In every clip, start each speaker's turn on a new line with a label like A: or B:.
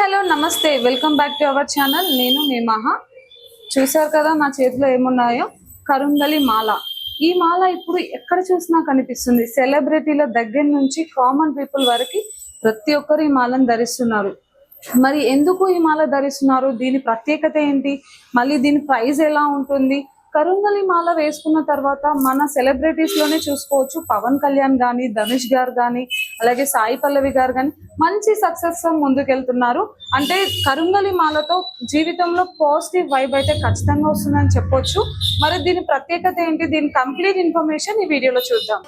A: Hello నమస్తే welcome back to our channel. నేను మీ మహా. చూసారు కదా మా చేతిలో ఏమున్నాయో, కరుంగలి మాల. ఈ మాల ఇప్పుడు ఎక్కడ చూసినా కనిపిస్తుంది. సెలబ్రిటీల దగ్గర నుంచి కామన్ పీపుల్ వరకు ప్రతి ఒక్కరు ఈ మాలను ధరిస్తున్నారు. మరి ఎందుకు ఈ మాల ధరిస్తున్నారు, దీని ప్రత్యేకత ఏంటి, మళ్ళీ దీని ప్రైస్ ఎలా ఉంటుంది? కరుంగలి మాల వేసుకున్న తర్వాత మన సెలబ్రిటీస్ లోనే చూసుకోవచ్చు. పవన్ కళ్యాణ్ గాని, ధనుష్ గారు గాని, అలాగే సాయి పల్లవి గారు గాని మంచి సక్సెస్ ముందుకెళ్తున్నారు. అంటే కరుంగలి మాలతో జీవితంలో పాజిటివ్ వైబ్ అయితే ఖచ్చితంగా వస్తుందని చెప్పొచ్చు. మరి దీని ప్రత్యేకత ఏంటి, దీని కంప్లీట్ ఇన్ఫర్మేషన్ ఈ వీడియోలో చూద్దాం.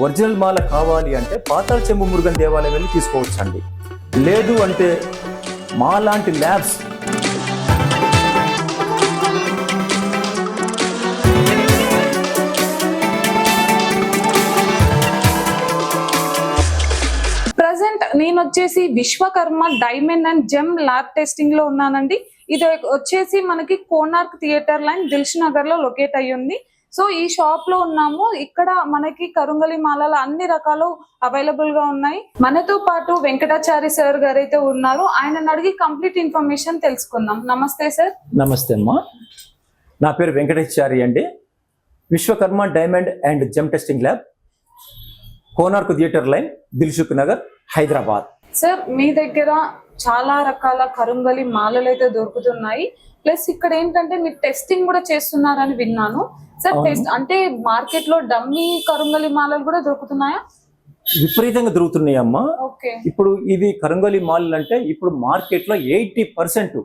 B: ఒరిజినల్ మాల కావాలి అంటే పాతాళ చెంబు మురుగన్ దేవాలయం వెళ్ళి తీసుకోవచ్చండి. లేదు అంటే మా లాంటి ల్యాబ్స్
A: ప్రజెంట్ నేను వచ్చేసి Vishwakarma diamond and gem lab testing లో ఉన్నానండి. ఇది వచ్చేసి మనకి కోనార్క్ థియేటర్ లైన్ దిల్ష్ నగర్ లో లొకేట్ అయ్యి ఉంది. సో ఈ షాప్ లో ఉన్నాము. ఇక్కడ మనకి కరుంగలి మాలలు అన్ని రకాలు అవైలబుల్ గా ఉన్నాయి. మనతో పాటు వెంకటాచారి సార్ గారు అయితే ఉన్నారు. ఆయనను అడిగి కంప్లీట్ ఇన్ఫర్మేషన్ తెలుసుకుందాం. నమస్తే సార్.
B: నమస్తే అమ్మా, నా పేరు వెంకటాచారి అండి. Vishwakarma diamond and gem testing lab, Konark theatre line, Dilsukhnagar, Hyderabad.
A: Sir మీ దగ్గర చాలా రకాల కరుంగలి మాలలు అయితే దొరుకుతున్నాయి. ప్లస్ ఇక్కడ ఏంటంటే మీరు టెస్టింగ్ కూడా చేస్తున్నారని విన్నాను. సార్ టెస్ట్ అంటే మార్కెట్ లో డమ్మీ కరుంగలి మాలలు కూడా దొరుకుతున్నాయా?
B: విపరీతంగా దొరుకుతున్నాయి అమ్మా. ఇప్పుడు ఇది కరుంగలి మాలలు అంటే ఇప్పుడు మార్కెట్ లో 80%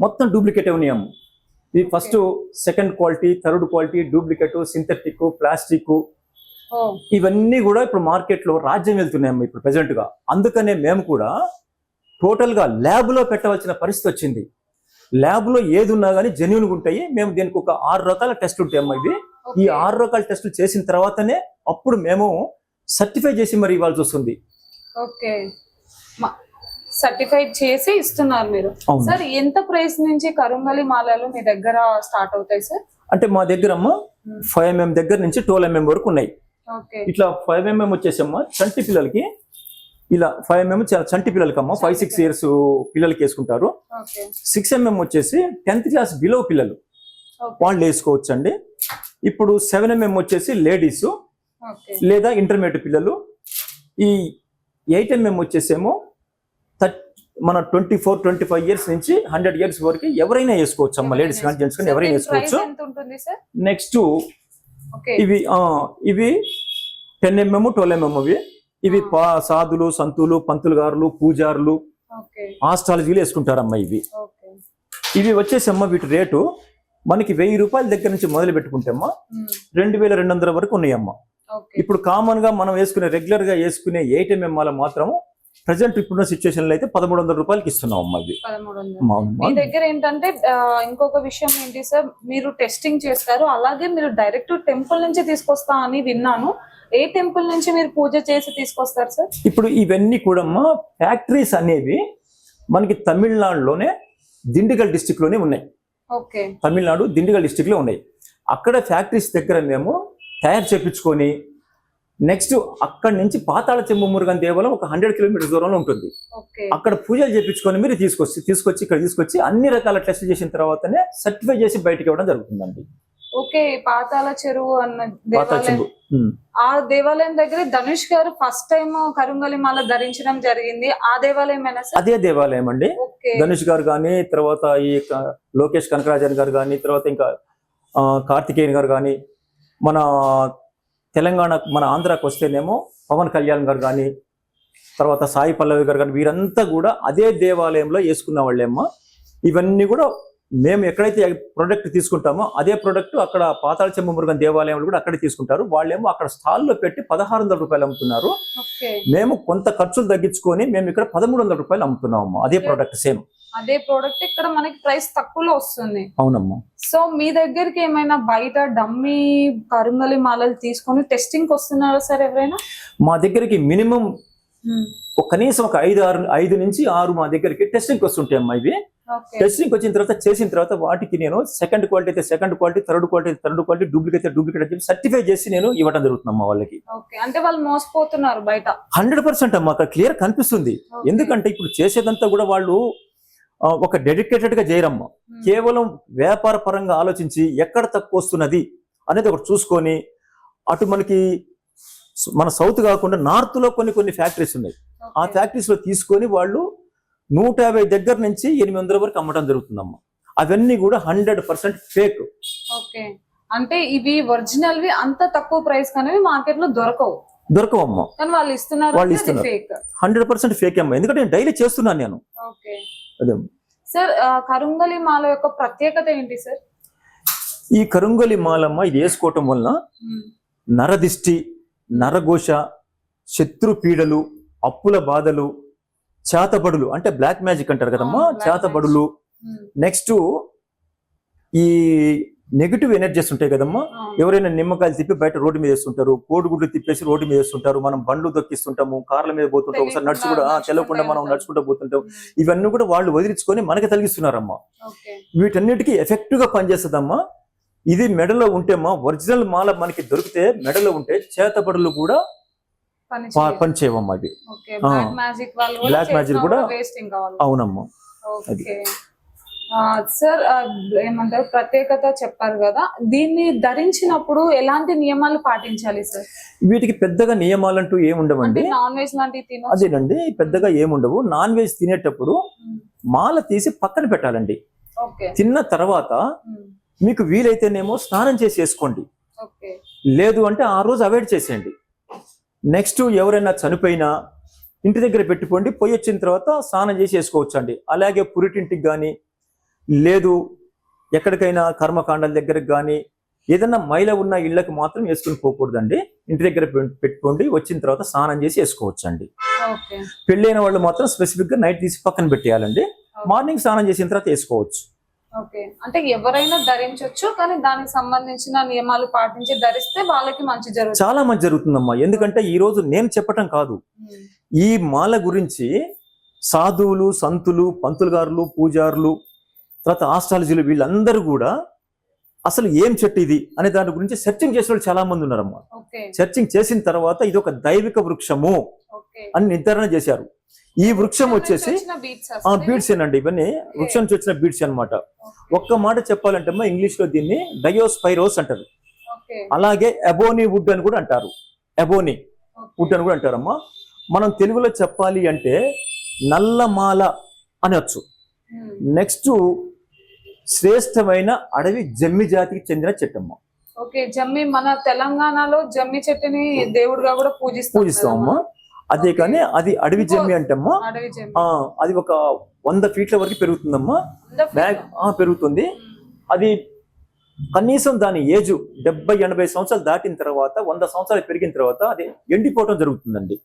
B: మొత్తం డూప్లికేట్ ఉన్నాయి అమ్మ. ఇది first second quality, third quality, duplicate, synthetic, plastic, ఇవన్నీ కూడా ఇప్పుడు మార్కెట్ లో రాజ్యం వెళ్తున్నాయి అమ్మ ఇప్పుడు ప్రెసెంట్ గా. అందుకనే మేము కూడా టోటల్ గా ల్యాబ్ లో పెట్టవలసిన పరిస్థితి వచ్చింది. ల్యాబ్ లో ఏది ఉన్నా కానీ జెన్యూన్గా ఉంటాయి. మేము దీనికి ఒక 6 రకాల టెస్టులు ఉంటాయి అమ్మా. ఇవి ఈ 6 రకాల టెస్టులు చేసిన తర్వాతనే అప్పుడు మేము సర్టిఫై చేసి మరి ఇవ్వాల్సి వస్తుంది.
A: ఓకే, సర్టిఫైడ్ చేసి ఇస్తున్నారు మీరు. సార్ ఎంత ప్రైస్ నుంచి కరుంగలి మాలలు మీ దగ్గర స్టార్ట్ అవుతాయి సార్?
B: అంటే మా దగ్గర అమ్మ 5 mm దగ్గర నుంచి 12 mm వరకు ఉన్నాయి. ఇట్లా 5 mm వచ్చేసమ్మా చంటి పిల్లలకి, ఇలా 5 mm చాలా చంటి పిల్లలకి అమ్మ, 5-6 years పిల్లలకి వేసుకుంటారు. 6 mm వచ్చేసి 10th క్లాస్ బిలో పిల్లలు వాళ్ళు వేసుకోవచ్చు అండి. ఇప్పుడు 7 mm వచ్చేసి లేడీస్ లేదా ఇంటర్మీడియట్ పిల్లలు. ఈ 8 mm వచ్చేసేమో మన 24-25 years నుంచి 100 years వరకు ఎవరైనా వేసుకోవచ్చు అమ్మ. లేడీస్ కానీ జెంట్స్ కానీ ఎవరైనా వేసుకోవచ్చు. నెక్స్ట్ ఇవి 10 mm 12 mm ఇవి సాధులు, సంతులు, పంతులు గారులు, పూజారులు, ఆస్ట్రాలజీలు వేసుకుంటారమ్మా. ఇవి వచ్చేసమ్మా వీటి రేటు మనకి 1000 రూపాయల దగ్గర నుంచి మొదలు పెట్టుకుంటే అమ్మా 2200 వరకు ఉన్నాయమ్మా. ఇప్పుడు కామన్ గా మనం వేసుకునే రెగ్యులర్ గా వేసుకునే 8 mm మాల మాత్రం ప్రజెంట్ ఇప్పుడున్న సిచ్యువేషన్ లో అయితే 1300 రూపాయలకి ఇస్తున్నాం అమ్మా. ఇది
A: మీ దగ్గర ఏంటంటే ఇంకొక విషయం ఏంటి సార్, మీరు టెస్టింగ్ చేస్తారు, అలాగే మీరు డైరెక్ట్ టెంపుల్ నుంచి తీసుకొస్తా అని విన్నాను. ఏ టెంపుల్ నుంచి మీరు పూజ చేసి తీసుకొస్తారు సార్?
B: ఇప్పుడు ఇవన్నీ కూడా ఫ్యాక్టరీస్ అనేవి మనకి తమిళనాడులోనే దిండిగల్ డిస్ట్రిక్ట్ లోనే ఉన్నాయి. తమిళనాడు దిండిగల్ డిస్ట్రిక్ట్ లో ఉన్నాయి. అక్కడ ఫ్యాక్టరీస్ దగ్గర మేము తయారు చేపించుకొని నెక్స్ట్ అక్కడ నుంచి పాతాళ చెంబు మురుగన్ దేవాలయం ఒక 100 kilometers దూరంలో ఉంటుంది. అక్కడ పూజలు చేపించుకొని మీరు తీసుకొచ్చి ఇక్కడ తీసుకొచ్చి అన్ని రకాల టెస్ట్ చేసిన తర్వాతనే సర్టిఫై చేసి బయటకి ఇవ్వడం జరుగుతుందండి.
A: ఓకే, పాతాళ చెరువు అన్న దేవాలయం, ఆ దేవాలయం దగ్గర ధనుష్ గారు ఫస్ట్ టైం కరుంగలి మాల ధరించడం జరిగింది. ఆ దేవాలయం
B: అదే దేవాలయం అండి. ధనుష్ గారు కానీ, తర్వాత ఈ లోకేష్ కనకరాజన్ గారు కానీ, తర్వాత ఇంకా కార్తికేయన్ గారు కానీ, మన తెలంగాణ మన ఆంధ్రాకి వస్తేనేమో పవన్ కళ్యాణ్ గారు కానీ, తర్వాత సాయి పల్లవి గారు కానీ, వీరంతా కూడా అదే దేవాలయంలో వేసుకున్న వాళ్ళేమ్మా. ఇవన్నీ కూడా మేము ఎక్కడైతే ప్రొడక్ట్ తీసుకుంటామో అదే ప్రొడక్ట్ అక్కడ పాతాళ చెంబు మురుగన్ దేవాలయంలో కూడా అక్కడే తీసుకుంటారు. వాళ్ళేమో అక్కడ స్టాల్లో పెట్టి 1600 రూపాయలు అమ్ముతున్నారు. మేము కొంత ఖర్చులు తగ్గించుకొని మేము ఇక్కడ 1300 రూపాయలు అమ్ముతున్నాము. అదే ప్రొడక్ట్ సేమ్
A: అదే ప్రోడక్ట్ ఇక్కడ మనకి ప్రైస్ తక్కువలో వస్తుంది.
B: అవునమ్మా.
A: సో మీ దగ్గరికి ఏమైనా బయట డమ్మీ కరుంగలి మాలలు తీసుకొని టెస్టింగ్ వస్తున్నారా సార్ ఎవరైనా?
B: మా దగ్గరికి మినిమం కనీసం ఒక 5 నుంచి 6 మా దగ్గరికి టెస్టింగ్ వస్తుంటాయి అమ్మా. ఇవి టెస్టింగ్ వచ్చిన తర్వాత చేసిన తర్వాత వాటికి నేను సెకండ్ క్వాలిటీ అయితే second quality, third quality third quality, duplicate అయితే డూప్లికేట్ అని చెప్పి సర్టిఫై చేసి నేను ఇవ్వడం జరుగుతుందమ్మా వాళ్ళకి.
A: అంటే వాళ్ళు మోసపోతున్నారు బయట
B: 100% అమ్మా, అక్కడ క్లియర్ కనిపిస్తుంది. ఎందుకంటే ఇప్పుడు చేసేదంతా కూడా వాళ్ళు ఒక డెడికేటెడ్ గా చేయరమ్మా. కేవలం వ్యాపార పరంగా ఆలోచించి ఎక్కడ తక్కువ వస్తున్నది అనేది ఒకటి చూసుకొని, అటు మనకి మన సౌత్ కాకుండా నార్త్ లో కొన్ని ఫ్యాక్టరీస్ ఉన్నాయి. ఆ ఫ్యాక్టరీస్ లో తీసుకొని వాళ్ళు 150 దగ్గర నుంచి 800 వరకు అమ్మటం జరుగుతుందమ్మా. అవన్నీ కూడా 100% ఫేక్.
A: ఓకే, అంటే ఇవి ఒరిజినల్ వి అంత తక్కువ ప్రైస్ కనేవి మార్కెట్ లో దొరకవమ్మా. కానీ వాళ్ళు ఇస్తున్నారు
B: 100% ఫేక్ అమ్మా. ఎందుకంటే నేను డైలీ చేస్తున్నాను నేను.
A: ఓకే
B: అదే
A: సార్, కరుంగలి మాల యొక్క ప్రత్యేకత ఏంటి సార్?
B: ఈ కరుంగలి మాలమ్మ ఇది వేసుకోవటం వలన నరదిష్టి, నరఘోష, శత్రు పీడలు, అప్పుల బాధలు, చేతబడులు అంటే బ్లాక్ మ్యాజిక్ అంటారు కదమ్మా, చేతబడులు, నెక్స్ట్ ఈ నెగిటివ్ ఎనర్జీస్ ఉంటాయి కదమ్మా. ఎవరైనా నిమ్మకాయలు తిప్పి బయట రోడ్డు మీద వేస్తుంటారు, కోడిగుడ్లు తిప్పేసి రోడ్డు మీద వేస్తుంటారు, మనం బండ్లు దొక్కిస్తుంటాము, కార్ల మీద పోతుంటాం, ఒకసారి నడుచు కూడా తెలవకుండా మనం నడుచుకుంటూ పోతుంటాం. ఇవన్నీ కూడా వాళ్ళు వదిలించుకొని మనకి తొలగిస్తున్నారమ్మా. వీటన్నిటికీ ఎఫెక్టివ్ గా పనిచేస్తుందమ్మా. ఇది మెడలో ఉంటేమ్మా, ఒరిజినల్ మాల మనకి దొరికితే మెడలో ఉంటే చేతబడులు కూడా పనిచేయవమ్మా. అది బ్లాక్ మ్యాజిక్ కూడా అవునమ్మా. అది
A: సార్, ఏమంటారు ప్రత్యేకత చెప్పారు కదా, దీన్ని ధరించినప్పుడు ఎలాంటి నియమాలు పాటించాలి సార్?
B: వీటికి పెద్దగా నియమాలంటూ ఏముండవండి.
A: నాన్ వెజ్ లాంటివి
B: అదేనండి, పెద్దగా ఏముండవు. నాన్ వెజ్ తినేటప్పుడు మాల తీసి పక్కన పెట్టాలండి. తిన్న తర్వాత మీకు వీలైతేనేమో స్నానం చేసి వేసుకోండి, లేదు అంటే ఆ రోజు అవాయిడ్ చేసేయండి. నెక్స్ట్ ఎవరైనా చనిపోయినా ఇంటి దగ్గర పెట్టుకోండి, పోయి వచ్చిన తర్వాత స్నానం చేసి వేసుకోవచ్చు అండి. అలాగే పురిటింటికి కానీ, లేదు ఎక్కడికైనా కర్మకాండాల దగ్గరకు కానీ, ఏదైనా మైల ఉన్న ఇళ్ళకి మాత్రం వేసుకుని పోకూడదండి. ఇంటి దగ్గర పెట్టుకోండి, వచ్చిన తర్వాత స్నానం చేసి వేసుకోవచ్చు అండి. పెళ్ళైన వాళ్ళు మాత్రం స్పెసిఫిక్ గా నైట్ తీసి పక్కన పెట్టేయాలండి. మార్నింగ్ స్నానం చేసిన తర్వాత వేసుకోవచ్చు.
A: ఓకే, అంటే ఎవరైనా ధరించవచ్చు, కానీ దానికి సంబంధించిన నియమాలు పాటించి ధరిస్తే వాళ్ళకి మంచి జరుగుతుంది.
B: చాలా మంచి జరుగుతుందమ్మా. ఎందుకంటే ఈ రోజు నేను చెప్పటం కాదు, ఈ మాల గురించి సాధువులు, సంతులు, పంతులు గారులు, పూజారులు, తర్వాత ఆస్ట్రాలజీలు వీళ్ళందరూ కూడా అసలు ఏం చెట్టు ఇది అనే దాని గురించి సెర్చింగ్ చేసిన వాళ్ళు చాలా మంది ఉన్నారమ్మా. సెర్చింగ్ చేసిన తర్వాత ఇది ఒక దైవిక వృక్షము అని నిర్ధారణ చేశారు. ఈ వృక్షం వచ్చేసి బీడ్స్ ఏనండి, ఇవన్నీ వృక్షం నుంచి వచ్చిన బీడ్స్ అన్నమాట. ఒక్క మాట చెప్పాలంటే అమ్మా, ఇంగ్లీష్ లో దీన్ని డయోస్పైరోస్ అంటారు. అలాగే ఎబోనీ వుడ్ అని కూడా అంటారు. ఎబోనీ వుడ్ అని కూడా అంటారమ్మా. మనం తెలుగులో చెప్పాలి అంటే నల్లమాల అనొచ్చు. నెక్స్ట్ శ్రేష్టమైన అడవి జమ్మి జాతికి చెందిన చెట్టమ్మ.
A: ఓకే, జమ్మి మన తెలంగాణలో జమ్మి చెట్టుని దేవుడిగా కూడా పూజిస్తామమ్మా.
B: అదే కానీ అది అడవి జమ్మి అంటమ్మా. అది ఒక 100 ఫీట్ల వరకు పెరుగుతుందమ్మా, పెరుగుతుంది. అది కనీసం దాని ఏజ్ 70-80 సంవత్సరాలు దాటిన తర్వాత, 100 సంవత్సరాలు పెరిగిన తర్వాత అది ఎండిపోవడం జరుగుతుందండి.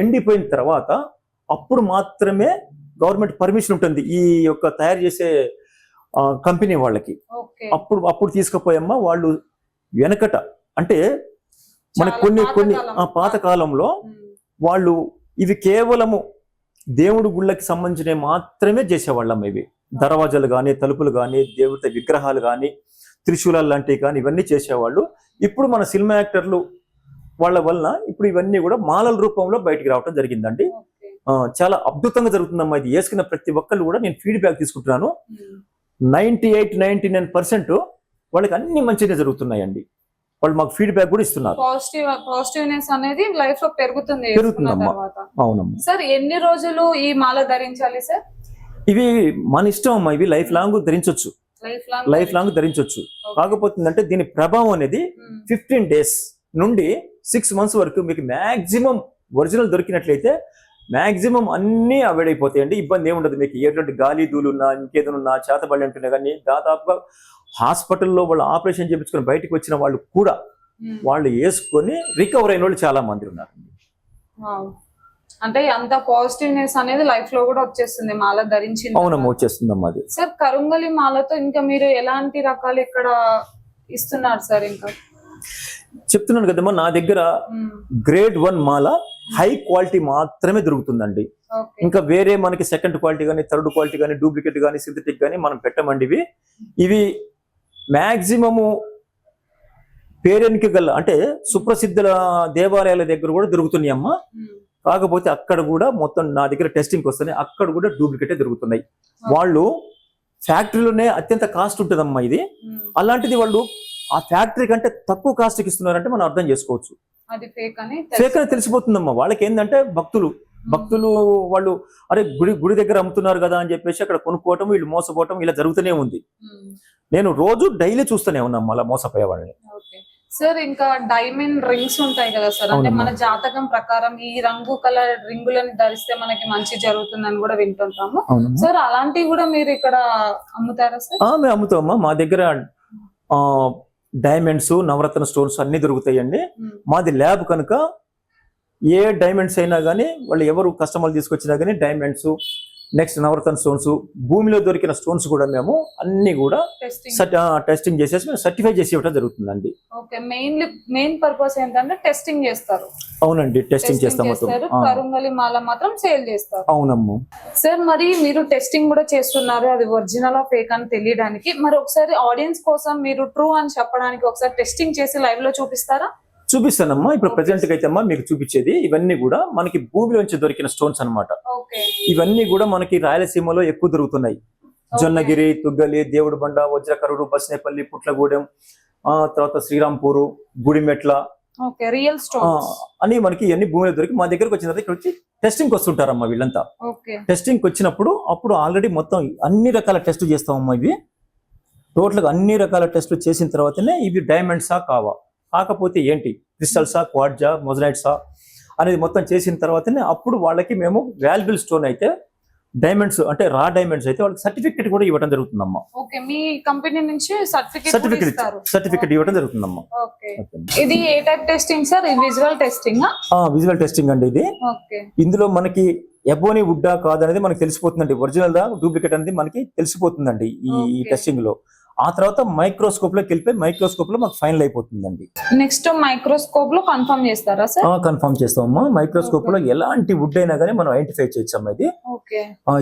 B: ఎండిపోయిన తర్వాత అప్పుడు మాత్రమే గవర్నమెంట్ పర్మిషన్ ఉంటుంది ఈ యొక్క తయారు చేసే కంపెనీ వాళ్ళకి. అప్పుడు తీసుకుపోయమ్మా వాళ్ళు వెనకట అంటే మనకి కొన్ని పాత కాలంలో వాళ్ళు ఇవి కేవలము దేవుడు గుళ్ళకి సంబంధించినవి మాత్రమే చేసేవాళ్ళం. ఇవి దర్వాజాలు కానీ, తలుపులు కానీ, దేవత విగ్రహాలు కానీ, త్రిశూలాలు లాంటివి కానీ ఇవన్నీ చేసేవాళ్ళు. ఇప్పుడు మన సినిమా యాక్టర్లు వాళ్ళ వలన ఇప్పుడు ఇవన్నీ కూడా మాలల రూపంలో బయటికి రావడం జరిగిందండి. చాలా అద్భుతంగా జరుగుతుందమ్మా. ఇది వేసుకున్న ప్రతి ఒక్కళ్ళు కూడా నేను ఫీడ్బ్యాక్ తీసుకుంటున్నాను. 98-99% వాళ్ళకి అన్ని మంచిగా జరుగుతున్నాయండి. వాళ్ళు మాకు ఫీడ్బ్యాక్ కూడా ఇస్తున్నారు.
A: పాజిటివ్నెస్ అనేది లైఫ్ లో
B: పెరుగుతుందమ్మా. అవునమ్మా.
A: సార్, ఎన్ని రోజులు ఈ మాల ధరించాలి సార్?
B: ఇవి మన ఇష్టం అమ్మా. ఇవి లైఫ్ లాంగ్ ధరించవచ్చు, లైఫ్ లాంగ్ ధరించవచ్చు. కాకపోతే అంటే దీని ప్రభావం అనేది 15 days నుండి 6 months వరకు మీకు మాక్సిమం ఒరిజినల్ దొరికినట్లయితే మాక్సిమం అన్ని అవాయిడ్ అయిపోతాయండి. ఇబ్బంది ఏముండదు మీకు. ఎటువంటి గాలి ధూళి ఉన్నా, ఇంకేదైనా చేతబడి అంటున్నా కానీ దాదాపుగా హాస్పిటల్లో వాళ్ళు ఆపరేషన్ చేయించుకొని బయటకు వచ్చిన వాళ్ళు కూడా వాళ్ళు వేసుకొని రికవర్ అయిన వాళ్ళు చాలా మంది ఉన్నారు.
A: అంటే అంత పాజిటివ్నెస్ అనేది లైఫ్ లో కూడా వచ్చేస్తుంది మాల ధరించి.
B: అవునమ్మా, వచ్చేస్తుందమ్మా అది.
A: సార్, కరుంగలి మాలతో ఇంకా మీరు ఎలాంటి రకాలు ఇక్కడ ఇస్తున్నారు సార్? ఇంకా
B: చెప్తున్నాను కదమ్మా, నా దగ్గర గ్రేడ్ 1 మాల, హై క్వాలిటీ మాత్రమే దొరుకుతుందండి.
A: ఓకే
B: ఇంకా వేరే మనకి సెకండ్ క్వాలిటీ కానీ, థర్డ్ క్వాలిటీ కానీ, డూప్లికేట్ కానీ, సింథటిక్ కానీ మనం పెట్టమండి. ఇవి మాక్సిమము పేరెన్నిక గల అంటే సుప్రసిద్ధ దేవాలయాల దగ్గర కూడా దొరుకుతున్నాయి అమ్మ. కాకపోతే అక్కడ కూడా మొత్తం నా దగ్గర టెస్టింగ్ వస్తున్నాయి, అక్కడ కూడా డూప్లికేటే దొరుకుతున్నాయి. వాళ్ళు ఫ్యాక్టరీలోనే అత్యంత కాస్ట్ ఉంటుందమ్మా ఇది. అలాంటిది వాళ్ళు ఆ ఫ్యాక్టరీ కంటే తక్కువ కాస్ట్కి ఇస్తున్నారంటే మనం అర్థం చేసుకోవచ్చు.
A: అది ఫేక్ అని
B: తెలిసిపోతుందమ్మా. వాళ్ళకి ఏంటంటే భక్తులు వాళ్ళు అరే గుడి దగ్గర అమ్ముతున్నారు కదా అని చెప్పేసి అక్కడ కొనుక్కోవటం, వీళ్ళు మోసపోవటం ఇలా జరుగుతూనే ఉంది. నేను రోజు డైలీ చూస్తూనే ఉన్నాం అలా మోసపోయే వాళ్ళని.
A: సార్ ఇంకా డైమండ్ రింగ్స్ ఉంటాయి కదా సార్, అంటే మన జాతకం ప్రకారం ఈ రంగు కలర్ రింగులను ధరిస్తే మనకి మంచి జరుగుతుందని కూడా వింటుంటాము సార్. అలాంటివి కూడా మీరు ఇక్కడ అమ్ముతారా సార్?
B: మేము అమ్ముతామమ్మా. మా దగ్గర డైమండ్స్, నవరత్న స్టోన్స్ అన్ని దొరుకుతాయండి. మాది ల్యాబ్ కనుక ఏ డైమండ్స్ అయినా కానీ వాళ్ళు ఎవరు కస్టమర్లు తీసుకొచ్చినా కానీ డైమండ్స్, నెక్స్ట్ నవరత్న స్టోన్స్, భూమిలో దొరికిన స్టోన్స్ కూడా మేము అన్ని కూడా టెస్టింగ్ చేసేసి మేము సర్టిఫై చేసి ఇవ్వడం జరుగుతుందండి.
A: ఓకే, మెయిన్ పర్పస్ ఏంటంటే టెస్టింగ్ చేస్తారు.
B: అవునండి, టెస్టింగ్ చేస్తాం.
A: కరుంగలి మాల మాత్రం సేల్ చేస్తారు.
B: అవునమ్మా
A: సార్. మరి మీరు టెస్టింగ్ కూడా చేస్తున్నారు, అది ఒరిజినల్ ఫేక్ అని తెలియడానికి. మరి ఒకసారి ఆడియన్స్ కోసం మీరు ట్రూ అని చెప్పడానికి ఒకసారి టెస్టింగ్ చేసి లైవ్ లో చూపిస్తారా?
B: చూపిస్తానమ్మా. ఇప్పుడు ప్రెసెంట్ కి అయితే అమ్మా మీకు చూపించేది ఇవన్నీ కూడా మనకి భూమిలోంచి దొరికిన స్టోన్స్ అన్నమాట. ఇవన్నీ కూడా మనకి రాయలసీమలో ఎక్కువ దొరుకుతున్నాయి. జొన్నగిరి, తుగ్గలి, దేవుడు బండ, వజ్రకరుడు, బస్నేపల్లి, పుట్లగూడెం, తర్వాత శ్రీరాంపూరు, గుడిమెట్ల అని మనకి ఇవన్నీ భూమిలో దొరికి మా దగ్గరకు వచ్చిన తర్వాత ఇక్కడ వచ్చి టెస్టింగ్ వస్తుంటారమ్మా వీళ్ళంతా. టెస్టింగ్ వచ్చినప్పుడు అప్పుడు ఆల్రెడీ మొత్తం అన్ని రకాల టెస్టులు చేస్తామమ్మా. ఇవి టోటల్ గా అన్ని రకాల టెస్టులు చేసిన తర్వాతనే ఇవి డైమండ్సా కావా, కాకపోతే ఏంటి క్రిస్టల్సా, క్వార్ట్జా, మొజనైట్సా అనేది మొత్తం చేసిన తర్వాతనే అప్పుడు వాళ్ళకి మేము వాల్యుబుల్ స్టోన్ అయితే డైమండ్స్ అంటే రా డైమండ్స్ అయితే వాళ్ళకి సర్టిఫికెట్ కూడా ఇవ్వడం జరుగుతుందమ్మా.
A: ఓకే, మీ కంపెనీ నుంచి
B: సర్టిఫికెట్ ఇవ్వడం జరుగుతుందమ్మా.
A: ఇది ఏ type testing sir? Visual testing?
B: Visual testing అండి ఇది. ఇందులో మనకి ఎబోనీ వుడ్డా కాదనేది మనకి తెలిసిపోతుందండి. ఒరిజినల్ దా డూప్లికేట్ అనేది మనకి తెలిసిపోతుందండి ఈ టెస్టింగ్ లో. ఆ తర్వాత మైక్రోస్కోప్ లోకి వెళ్ళిపోయి మైక్రోస్కోప్ లో మాకు ఫైనల్ అయిపోతుందండి.
A: నెక్స్ట్ మైక్రోస్కోప్ లో కన్ఫర్మ్ చేస్తారా సార్?
B: కన్ఫర్మ్ చేస్తామమ్మా. మైక్రోస్కోప్ లో ఎలాంటి వుడ్ అయినా కానీ మనం ఐడెంటిఫై చేయొచ్చమ్మా.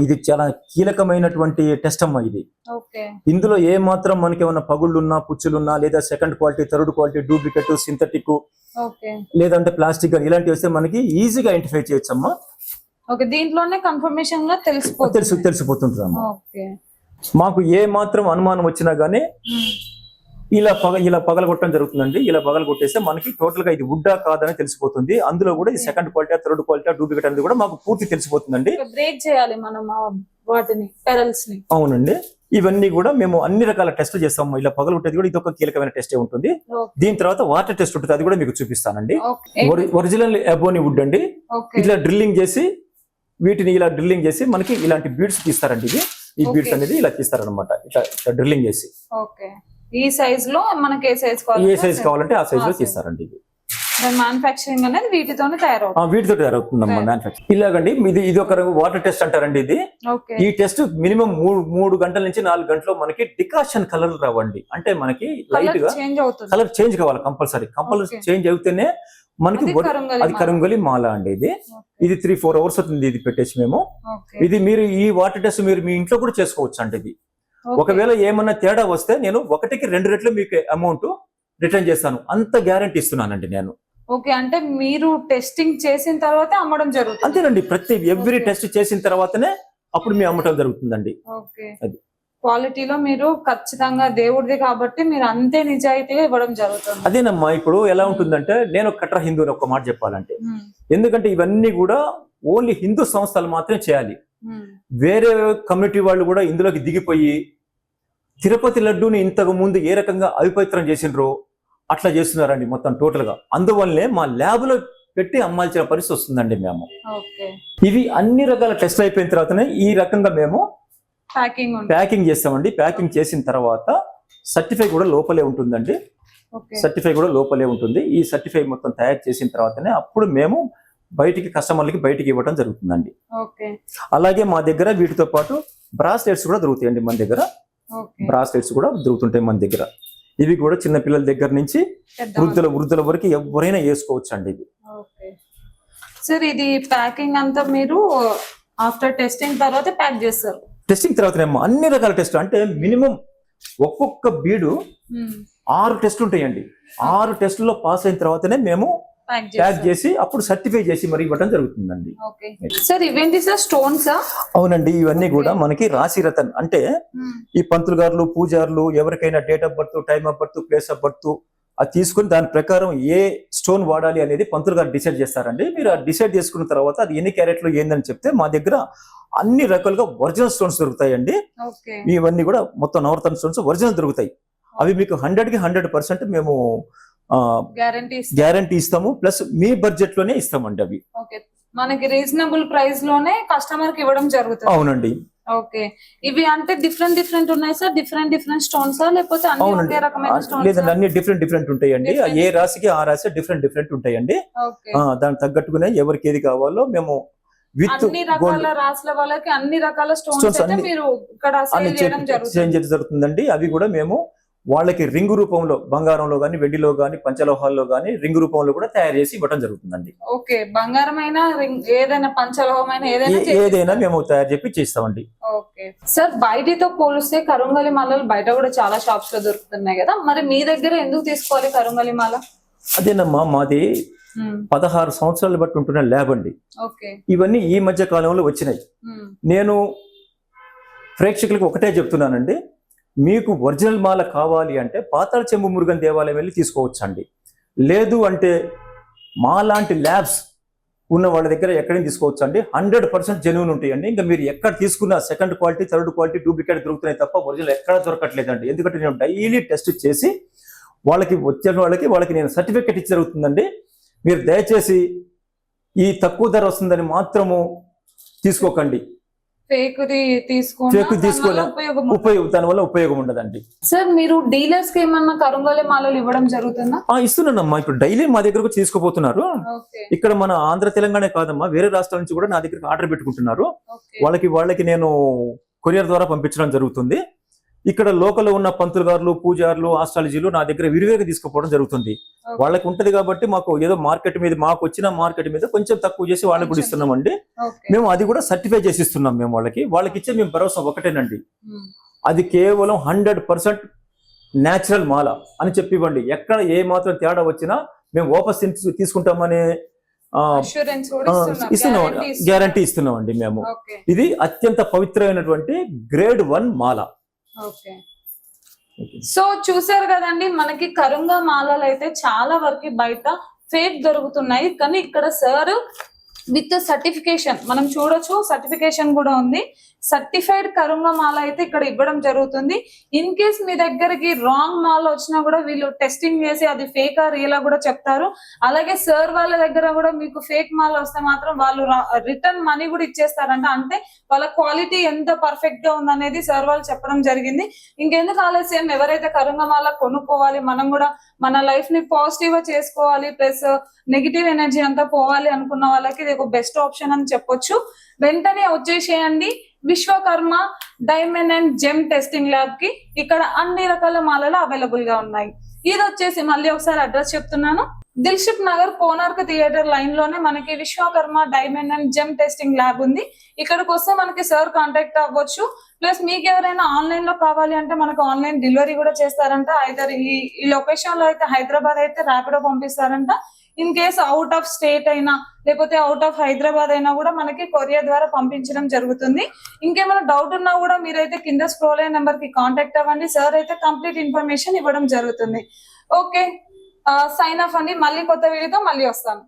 B: ఇది చాలా కీలకమైనటువంటి టెస్ట్ అమ్మా ఇది. ఇందులో ఏ మాత్రం మనకి ఏమైనా పగుళ్ళున్నా, పుచ్చులున్నా, లేదా second quality, third quality, duplicate, synthetic, లేదంటే ప్లాస్టిక్ ఇలాంటివి వస్తే మనకి ఈజీగా ఐడెంటిఫై చేయొచ్చమ్మా.
A: దీంట్లోనే కన్ఫర్మేషన్ గా
B: తెలిసిపోతుంటుందమ్మా. మాకు ఏ మాత్రం అనుమానం వచ్చినా గానీ ఇలా పగలగొట్టడం జరుగుతుందండి. ఇలా పగలగొట్టేస్తే మనకి టోటల్ గా ఇది వుడ్డా కాదని తెలిసిపోతుంది. అందులో కూడా ఇది second quality, third quality, duplicate అనేది కూడా మాకు పూర్తి తెలిసిపోతుందండి.
A: బ్రేక్ చేయాలి మనం వాటిని, పెరల్స్ ని.
B: అవునండి, ఇవన్నీ కూడా మేము అన్ని రకాల టెస్టులు చేస్తాము. ఇలా పగలగొట్టేది కూడా ఇది ఒక కీలకమైన టెస్టే ఉంటుంది. దీని తర్వాత వాటర్ టెస్ట్ ఉంటుంది, అది కూడా మీకు చూపిస్తానండి. ఒరిజినల్ ఎబోనీ వుడ్ అండి. ఇట్లా డ్రిల్లింగ్ చేసి వీటిని ఇలా డ్రిల్లింగ్ చేసి మనకి ఇలాంటి బీడ్స్ తీస్తారండి. ఈ బీడ్స్ అనేది ఇలా తీస్తారనమాట, ఇట్లా డ్రిల్లింగ్ చేసి.
A: ఈ సైజ్ లో మనకి
B: ఏ సైజ్ కావాలంటే ఆ సైజ్ లో తీస్తారండి. ఇది
A: మ్యానుఫ్యాక్చరింగ్ అనేది వీటితోనే
B: తయారవుతుందమ్మా. మ్యానుఫ్యాక్చరింగ్ ఇలాగండి. ఇది ఒక వాటర్ టెస్ట్ అంటారండి. ఇది ఈ టెస్ట్ మినిమం 3 గంటల నుంచి 4 గంటలు మనకి డికాషన్ కలర్ రావండి. అంటే మనకి లైట్ గా కలర్ చేంజ్ కావాలి, కంపల్సరీ చేంజ్ అవుతేనే మనకి అది కరుంగలి మాల అండి. ఇది 3-4 అవర్స్ అవుతుంది ఇది పెట్టేసి మేము. ఇది మీరు ఈ వాటర్ టెస్ట్ మీరు మీ ఇంట్లో కూడా చేసుకోవచ్చు అండి. ఇది ఒకవేళ ఏమన్నా తేడా వస్తే నేను 1కి 2 రెట్లు మీకు అమౌంట్ రిటర్న్ చేస్తాను, అంత గ్యారంటీ ఇస్తున్నానండి నేను.
A: ఓకే, అంటే మీరు టెస్టింగ్ చేసిన తర్వాత అమ్మడం జరుగుతుంది?
B: అంతేనండి, ఎవ్రీ టెస్ట్ చేసిన తర్వాతనే అప్పుడు మీ అమ్మటం జరుగుతుందండి.
A: అది క్వాలిటీలో మీరు ఖచ్చితంగా దేవుడిది కాబట్టి మీరు అంతే నిజాయితీగా ఇవ్వడం జరుగుతుంది.
B: అదేనమ్మా. ఇప్పుడు ఎలా ఉంటుందంటే నేను కట్టర్ హిందూ అని ఒక మాట చెప్పాలంటే, ఎందుకంటే ఇవన్నీ కూడా ఓన్లీ హిందూ సంస్థలు మాత్రమే చేయాలి. వేరే కమ్యూనిటీ వాళ్ళు కూడా ఇందులోకి దిగిపోయి తిరుపతి లడ్డూని ఇంతకు ముందు ఏ రకంగా అవిపవిత్రం చేసినరో అట్లా చేస్తున్నారండి మొత్తం టోటల్ గా. అందువల్లే మా ల్యాబ్ లో పెట్టి అమ్మాల్సిన పరిస్థితి వస్తుందండి. మేము ఇవి అన్ని రకాల టెస్ట్ అయిపోయిన తర్వాతనే ఈ రకంగా మేము ప్యాకింగ్ చేస్తామండి. ప్యాకింగ్ చేసిన తర్వాత సర్టిఫై కూడా లోపలే ఉంటుందండి. ఈ సర్టిఫై మొత్తం తయారు చేసిన తర్వాతనే అప్పుడు మేము కస్టమర్లకి బయటికి ఇవ్వడం జరుగుతుందండి. అలాగే మా దగ్గర వీటితో పాటు బ్రాస్లెట్స్ కూడా దొరుకుతాయండి. మన దగ్గర బ్రాస్లెట్స్ కూడా దొరుకుతుంటాయి మన దగ్గర. ఇవి కూడా చిన్న పిల్లల దగ్గర నుంచి వృద్ధుల వరకు ఎవరైనా వేసుకోవచ్చు అండి. ఇది
A: సార్ ఇది ప్యాకింగ్ అంతా మీరు ఆఫ్టర్ టెస్టింగ్ తర్వాత ప్యాక్ చేస్తారు?
B: టెస్టింగ్ తర్వాతనేమో అన్ని రకాల టెస్టులు, అంటే మినిమం ఒక్కొక్క బీడు 6 టెస్టులు ఉంటాయండి. 6 టెస్టుల్లో పాస్ అయిన తర్వాతనే మేము ప్యాక్ చేసి అప్పుడు సర్టిఫై చేసి మరి ఇవ్వడం జరుగుతుందండి.
A: సార్ ఇవేంటి సార్, స్టోన్సా?
B: అవునండి, ఇవన్నీ కూడా మనకి రాశి రతన్, అంటే ఈ పంతులు గారులు పూజారులు ఎవరికైనా date of birth, time of birth, place of birth అది తీసుకుని దాని ప్రకారం ఏ స్టోన్ వాడాలి అనేది పంతులు గారు డిసైడ్ చేస్తారండి. మీరు ఆ డిసైడ్ చేసుకున్న తర్వాత అది ఎన్ని క్యారెట్లు ఏందని చెప్తే మా దగ్గర అన్ని రకాలుగా ఒరిజినల్ స్టోన్స్ దొరుకుతాయండి. ఇవన్నీ కూడా మొత్తం నవరత్న స్టోన్స్ ఒరిజినల్ దొరుకుతాయి. అవి మీకు 100కి 100% మేము గ్యారంటీ ఇస్తాము. ప్లస్ మీ బడ్జెట్ లోనే ఇస్తామండి. అవి
A: మనకి రీజనబుల్ ప్రైస్ లోనే కస్టమర్ కి ఇవ్వడం జరుగుతుంది.
B: అవునండి.
A: ఓకే, ఇవి అంటే డిఫరెంట్ ఉన్నాయి సార్, డిఫరెంట్ స్టోన్స్ లేకపోతే అన్ని రకమైన స్టోన్స్?
B: లేదండి, అన్ని డిఫరెంట్ ఉంటాయండి. ఏ రాశికి ఆ రాశి డిఫరెంట్ ఉంటాయండి. దానికి తగ్గట్టుగానే ఎవరికి ఏది కావాలో మేము
A: అన్ని రకాల రాసుల వాళ్ళకి అన్ని రకాల స్టోన్స్ అయితే మీరు ఇక్కడ సేల్ చేయడం
B: జరుగుతుందండి. అవి కూడా మేము వాళ్ళకి రింగు రూపంలో, బంగారంలో గానీ, వెండిలో గానీ, పంచలోహాల్లో గానీ రింగు రూపంలో కూడా తయారు చేసి ఇవ్వడం జరుగుతుందండి.
A: ఓకే, బంగారమైన ఏదైనా పంచలోహమైన
B: ఏదైనా మేము తయారు చెప్పి చేస్తామండి.
A: ఓకే సార్, బయటతో పోలిస్తే కరుంగలి మాలలు బయట కూడా చాలా షాప్స్ లో దొరుకుతున్నాయి కదా, మరి మీ దగ్గర ఎందుకు తీసుకోవాలి కరుంగలి మాల?
B: అదేనమ్మా, మాది 16 సంవత్సరాలు బట్టి ఉంటున్న ల్యాబ్ అండి. ఇవన్నీ ఈ మధ్య కాలంలో వచ్చినాయి. నేను ప్రేక్షకులకు ఒకటే చెప్తున్నానండి, మీకు ఒరిజినల్ మాల కావాలి అంటే పాతాళ చెంబు మురుగన్ దేవాలయం వెళ్ళి తీసుకోవచ్చు అండి. లేదు అంటే మా లాంటి ల్యాబ్స్ ఉన్న వాళ్ళ దగ్గర ఎక్కడైనా తీసుకోవచ్చు అండి. 100% జెన్యూన్ ఉంటాయండి. ఇంకా మీరు ఎక్కడ తీసుకున్న second quality, third quality, duplicate దొరుకుతున్నాయి తప్ప ఒరిజినల్ ఎక్కడ దొరకట్లేదండి. ఎందుకంటే నేను డైలీ టెస్ట్ చేసి వచ్చిన వాళ్ళకి నేను సర్టిఫికెట్ ఇచ్చి జరుగుతుందండి. మీరు దయచేసి ఈ తక్కువ ధర వస్తుందని మాత్రము తీసుకోకండి. దాని వల్ల ఉపయోగం ఉండదండి.
A: సార్ మీరు డీలర్స్ కి ఏమన్నా కరుంగలి మాలలు ఇవ్వడం జరుగుతుందా?
B: ఇస్తున్నానమ్మా. ఇప్పుడు డైలీ మా దగ్గరకు తీసుకుపోతున్నారు. ఇక్కడ మన ఆంధ్ర తెలంగాణ కాదమ్మా, వేరే రాష్ట్రాల నుంచి కూడా నా దగ్గరకు ఆర్డర్ పెట్టుకుంటున్నారు. వాళ్ళకి నేను కొరియర్ ద్వారా పంపించడం జరుగుతుంది. ఇక్కడ లోకల్ ఉన్న పంతులు గారులు, పూజారులు, ఆస్ట్రాలజీలు నా దగ్గర విరివిగా తీసుకుపోవడం జరుగుతుంది. వాళ్ళకి ఉంటది కాబట్టి మాకు ఏదో మార్కెట్ మీద, మాకు వచ్చిన మార్కెట్ మీద కొంచెం తక్కువ చేసి వాళ్ళకి కూడా ఇస్తున్నామండి. మేము అది కూడా సర్టిఫై చేసి ఇస్తున్నాం. మేము వాళ్ళకి ఇచ్చే మేము భరోసా ఒకటేనండి, అది కేవలం 100% న్యాచురల్ మాల అని చెప్పి ఇవ్వండి. ఎక్కడ ఏ మాత్రం తేడా వచ్చినా మేము వాపస్ తీసుకుంటామని గ్యారంటీ ఇస్తున్నామండి మేము. ఇది అత్యంత పవిత్రమైనటువంటి గ్రేడ్ 1 మాల.
A: సో చూసారు కదండి, మనకి కరుంగా మాలలు అయితే చాలా వరకు బయట ఫేక్ దొరుకుతున్నాయి. కానీ ఇక్కడ సార్ విత్ సర్టిఫికేషన్ మనం చూడొచ్చు, సర్టిఫికేషన్ కూడా ఉంది. సర్టిఫైడ్ కరుంగ మాల అయితే ఇక్కడ ఇవ్వడం జరుగుతుంది. ఇన్ కేస్ మీ దగ్గరికి రాంగ్ మాల వచ్చినా కూడా వీళ్ళు టెస్టింగ్ చేసి అది ఫేక్ ఆ రియల్ కూడా చెప్తారు. అలాగే సార్ వాళ్ళ దగ్గర కూడా మీకు ఫేక్ మాల వస్తే మాత్రం వాళ్ళు రిటర్న్ మనీ కూడా ఇచ్చేస్తారంట. అంటే వాళ్ళ క్వాలిటీ ఎంత పర్ఫెక్ట్ గా ఉందనేది సార్ వాళ్ళు చెప్పడం జరిగింది. ఇంకెందుకు ఆలస్యం, ఎవరైతే కరుంగ మాల కొనుక్కోవాలి, మనం కూడా మన లైఫ్ ని పాజిటివ్ గా చేసుకోవాలి, ప్లస్ నెగిటివ్ ఎనర్జీ అంతా పోవాలి అనుకున్న వాళ్ళకి ఇది ఒక బెస్ట్ ఆప్షన్ అని చెప్పొచ్చు. వెంటనే వచ్చేసేయండి Vishwakarma diamond and gem testing lab కి. ఇక్కడ అన్ని రకాల మాలలు అవైలబుల్ గా ఉన్నాయి. ఇది వచ్చేసి మళ్ళీ ఒకసారి అడ్రస్ చెప్తున్నాను, దిల్షుక్ నగర్ కోనార్క్ థియేటర్ లైన్ లోనే మనకి Vishwakarma diamond and gem testing lab ఉంది. ఇక్కడికి వస్తే మనకి సార్ కాంటాక్ట్ అవ్వచ్చు. ప్లస్ మీకు ఎవరైనా ఆన్లైన్ లో కావాలి అంటే మనకు ఆన్లైన్ డెలివరీ కూడా చేస్తారంట. ఐదర్ ఈ లొకేషన్ లో అయితే హైదరాబాద్ అయితే ర్యాపిడో పంపిస్తారంట. In case out of state అయినా లేకపోతే అవుట్ ఆఫ్ హైదరాబాద్ అయినా కూడా మనకి కొరియర్ ద్వారా పంపించడం జరుగుతుంది. ఇంకేమైనా డౌట్ ఉన్నా కూడా మీరైతే కింద స్క్రోల్ అయిన నెంబర్ కి కాంటాక్ట్ అవ్వండి. సార్ అయితే కంప్లీట్ ఇన్ఫర్మేషన్ ఇవ్వడం జరుగుతుంది. ఓకే, సైన్ ఆఫ్ అండి. మళ్ళీ కొత్త వీడియోతో మళ్ళీ వస్తాను.